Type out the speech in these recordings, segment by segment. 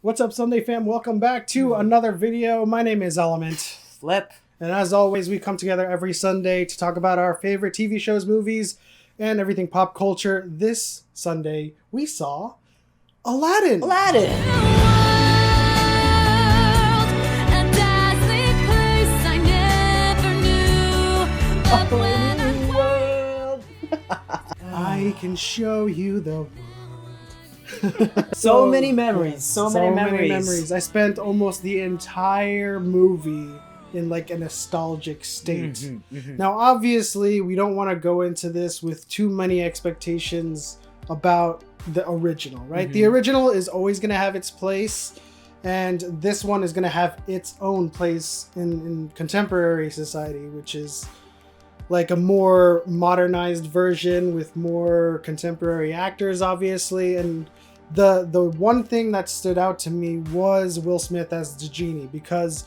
What's up, Sunday fam? Welcome back to another video. My name is Element. Flip. And as always, we come together every Sunday to talk about our favorite TV shows, movies, and everything pop culture. This Sunday, we saw Aladdin. I can show you the world. So many memories. So many memories. I spent almost the entire movie in like a nostalgic state. Now, obviously, we don't want to go into this with too many expectations about the original, right? The original is always going to have its place, and this one is going to have its own place in contemporary society, which is like a more modernized version with more contemporary actors, obviously. And the one thing that stood out to me was Will Smith as the genie, because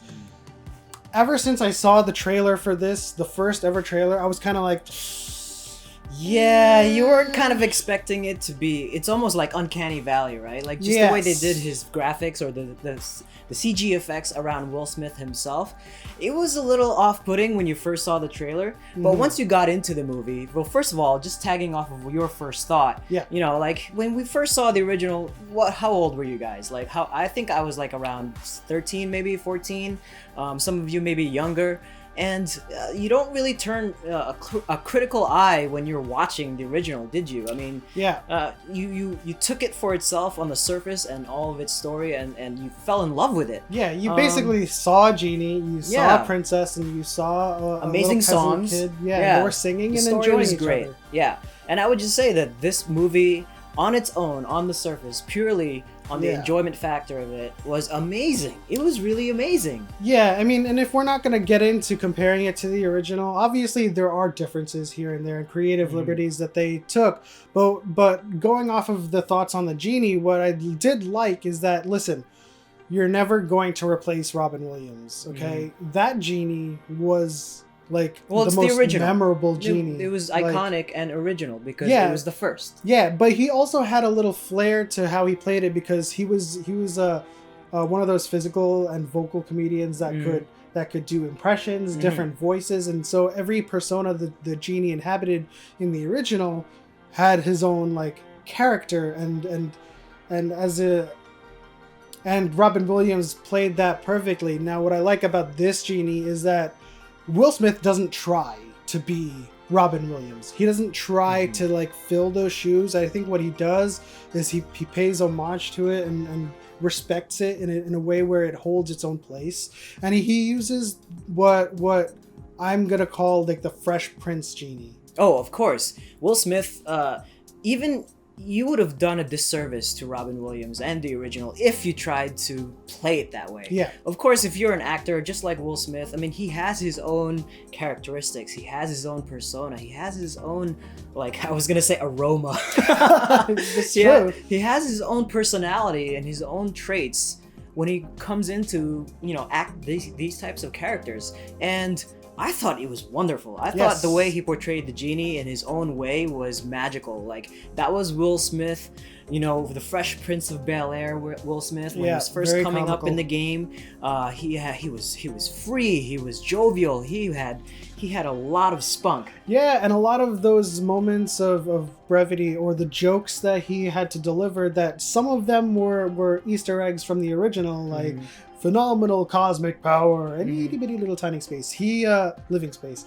ever since I saw the trailer for this, the first ever trailer, I was kind of like, yeah, you were kind of expecting it to be, it's almost like Uncanny Valley, right? Like just the way they did his graphics or the CG effects around Will Smith himself. It was a little off-putting when you first saw the trailer, but once you got into the movie, well, first of all, just tagging off of your first thought, you know, like when we first saw the original, how old were you guys? Like I think I was like around 13, maybe 14. Some of you maybe younger. And you don't really turn a critical eye when you're watching the original, did you? I mean, you took it for itself on the surface and all of its story, and you fell in love with it. Yeah, you basically saw a genie, you saw a princess, and you saw a amazing songs. Kid. They were singing and enjoying each other. Yeah, and I would just say that this movie, on its own, on the surface, purely on the enjoyment factor of it, was amazing. It was really amazing. Yeah, I mean, and if we're not going to get into comparing it to the original, obviously there are differences here and there and creative liberties that they took. But going off of the thoughts on the genie, what I did like is that, listen, you're never going to replace Robin Williams, okay? That genie was like the most memorable genie. It was iconic and original because it was the first. Yeah, but he also had a little flair to how he played it, because he was one of those physical and vocal comedians that could do impressions, different voices, and so every persona the genie inhabited in the original had his own like character, and Robin Williams played that perfectly. Now, what I like about this genie is that Will Smith doesn't try to be Robin Williams. He doesn't try to like fill those shoes. I think what he does is he pays homage to it and respects it in a way where it holds its own place. And he uses what I'm gonna call like the Fresh Prince genie. Oh, of course. Will Smith, even you would have done a disservice to Robin Williams and the original if you tried to play it that way. Yeah. Of course, if you're an actor just like Will Smith, I mean, he has his own characteristics. He has his own persona. He has his own, like, I was going to say aroma. It's true. He has his own personality and his own traits when he comes into, you know, act these types of characters. And I thought it was wonderful. I thought the way he portrayed the genie in his own way was magical. Like, that was Will Smith, you know, the Fresh Prince of Bel-Air Will Smith when he was first coming up in the game. He was free. He was jovial. He had a lot of spunk. Yeah, and a lot of those moments of brevity, or the jokes that he had to deliver, that some of them were Easter eggs from the original, like phenomenal cosmic power and itty bitty little tiny space. Living space.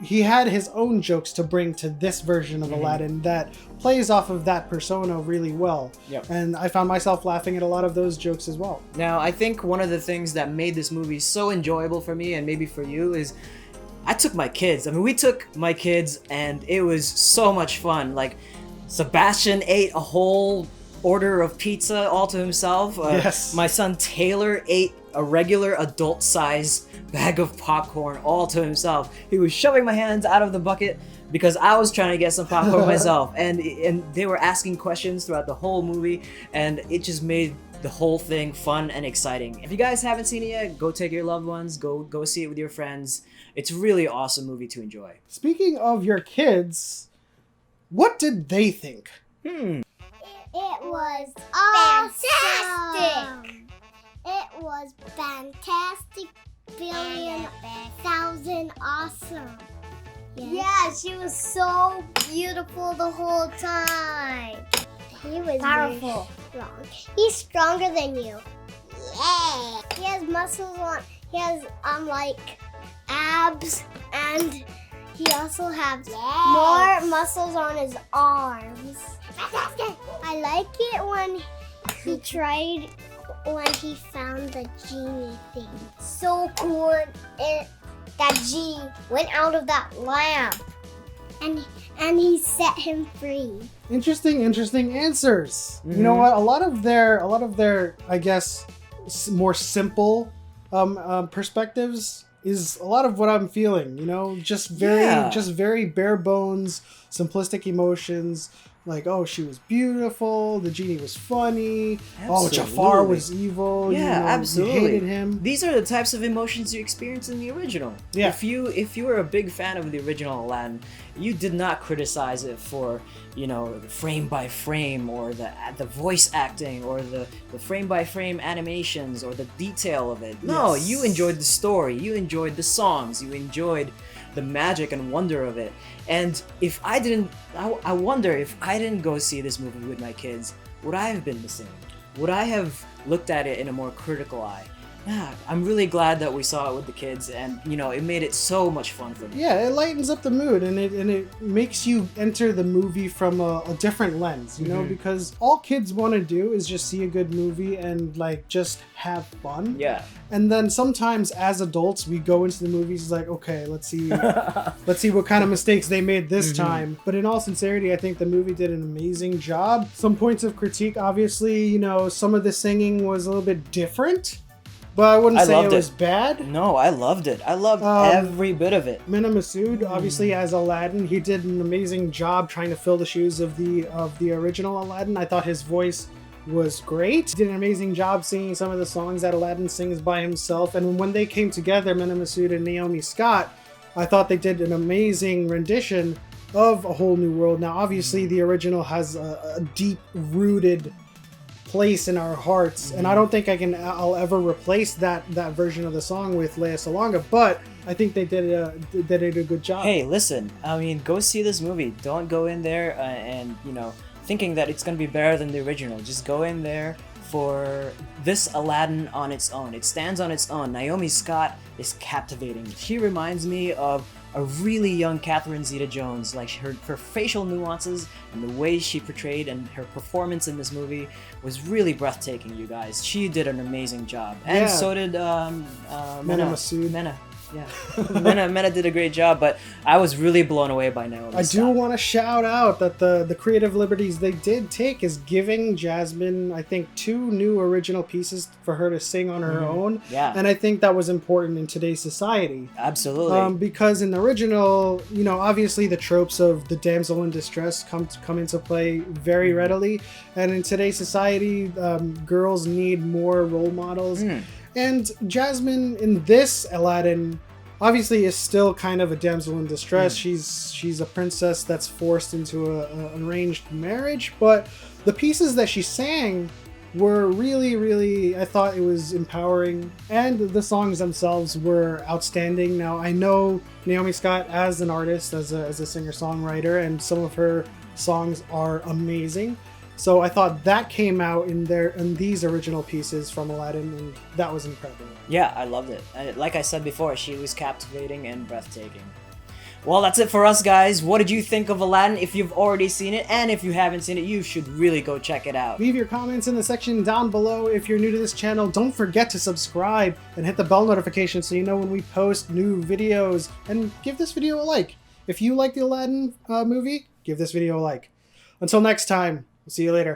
He had his own jokes to bring to this version of Aladdin that plays off of that persona really well. And I found myself laughing at a lot of those jokes as well. Now, I think one of the things that made this movie so enjoyable for me, and maybe for you, is I took my kids. I mean, we took my kids, and it was so much fun. Like, Sebastian ate a whole order of pizza all to himself. My son Taylor ate a regular adult size bag of popcorn all to himself. He was shoving my hands out of the bucket because I was trying to get some popcorn myself, and they were asking questions throughout the whole movie, and it just made the whole thing fun and exciting. If you guys haven't seen it yet, go take your loved ones, go see it with your friends. It's a really awesome movie to enjoy. Speaking of your kids, what did they think? It was awesome! he was so beautiful the whole time. He was powerful. Strong. He's stronger than you. Yeah. He has muscles on. He has like abs, and he also has more muscles on his arms. I like it when he found the genie thing. So cool. That genie went out of that lamp, and he set him free. Interesting answers. You know what? A lot of their, I guess, more simple perspectives is a lot of what I'm feeling. You know, just very bare bones, simplistic emotions. Like, oh, she was beautiful. The genie was funny. Absolutely. Oh, Jafar was evil. Yeah, absolutely. You hated him. These are the types of emotions you experience in the original. Yeah. If you were a big fan of the original Aladdin, you did not criticize it for, you know, the frame by frame or the voice acting or the frame by frame animations or the detail of it. No, Yes. you enjoyed the story. You enjoyed the songs. You enjoyed the magic and wonder of it. And if I didn't, I wonder if I didn't go see this movie with my kids, would I have been the same? Would I have looked at it in a more critical eye? Yeah, I'm really glad that we saw it with the kids, and you know, it made it so much fun for me. Yeah, it lightens up the mood, and it makes you enter the movie from a different lens, you know, because all kids want to do is just see a good movie and like just have fun. Yeah. And then sometimes as adults we go into the movies like, okay, let's see what kind of mistakes they made this time. But in all sincerity, I think the movie did an amazing job. Some points of critique, obviously, you know, some of the singing was a little bit different. But I wouldn't say it was bad. No, I loved it. I loved every bit of it. Mena Massoud, obviously as Aladdin, he did an amazing job trying to fill the shoes of the original Aladdin. I thought his voice was great. He did an amazing job singing some of the songs that Aladdin sings by himself. And when they came together, Mena Massoud and Naomi Scott, I thought they did an amazing rendition of A Whole New World. Now, obviously, the original has a deep-rooted place in our hearts, and I don't think I'll ever replace that version of the song with Lea Salonga, but I think they did a good job. Hey, listen, I mean, go see this movie. Don't go in there and you know, thinking that it's gonna be better than the original. Just go in there for this Aladdin on its own. It stands on its own. Naomi Scott is captivating. She reminds me of a really young Catherine Zeta-Jones. Like her facial nuances and the way she portrayed and her performance in this movie was really breathtaking, you guys. She did an amazing job. And so did Mena Massoud. Mena. Yeah, Mena did a great job, but I was really blown away by Naomi. I do want to shout out that the creative liberties they did take is giving Jasmine, I think, 2 new original pieces for her to sing on her own. Yeah. And I think that was important in today's society. Absolutely. Because in the original, you know, obviously the tropes of the damsel in distress come into play very readily. And in today's society, girls need more role models. And Jasmine in this Aladdin obviously is still kind of a damsel in distress. She's a princess that's forced into an arranged marriage, but the pieces that she sang were really, I thought it was empowering, and the songs themselves were outstanding. Now, I know Naomi Scott as an artist, as a singer-songwriter, and some of her songs are amazing. So I thought that came out in these original pieces from Aladdin, and that was incredible. Yeah, I loved it. Like I said before, she was captivating and breathtaking. Well, that's it for us, guys. What did you think of Aladdin? If you've already seen it, and if you haven't seen it, you should really go check it out. Leave your comments in the section down below. If you're new to this channel, don't forget to subscribe and hit the bell notification so you know when we post new videos. And give this video a like. If you like the Aladdin movie, give this video a like. Until next time, we'll see you later.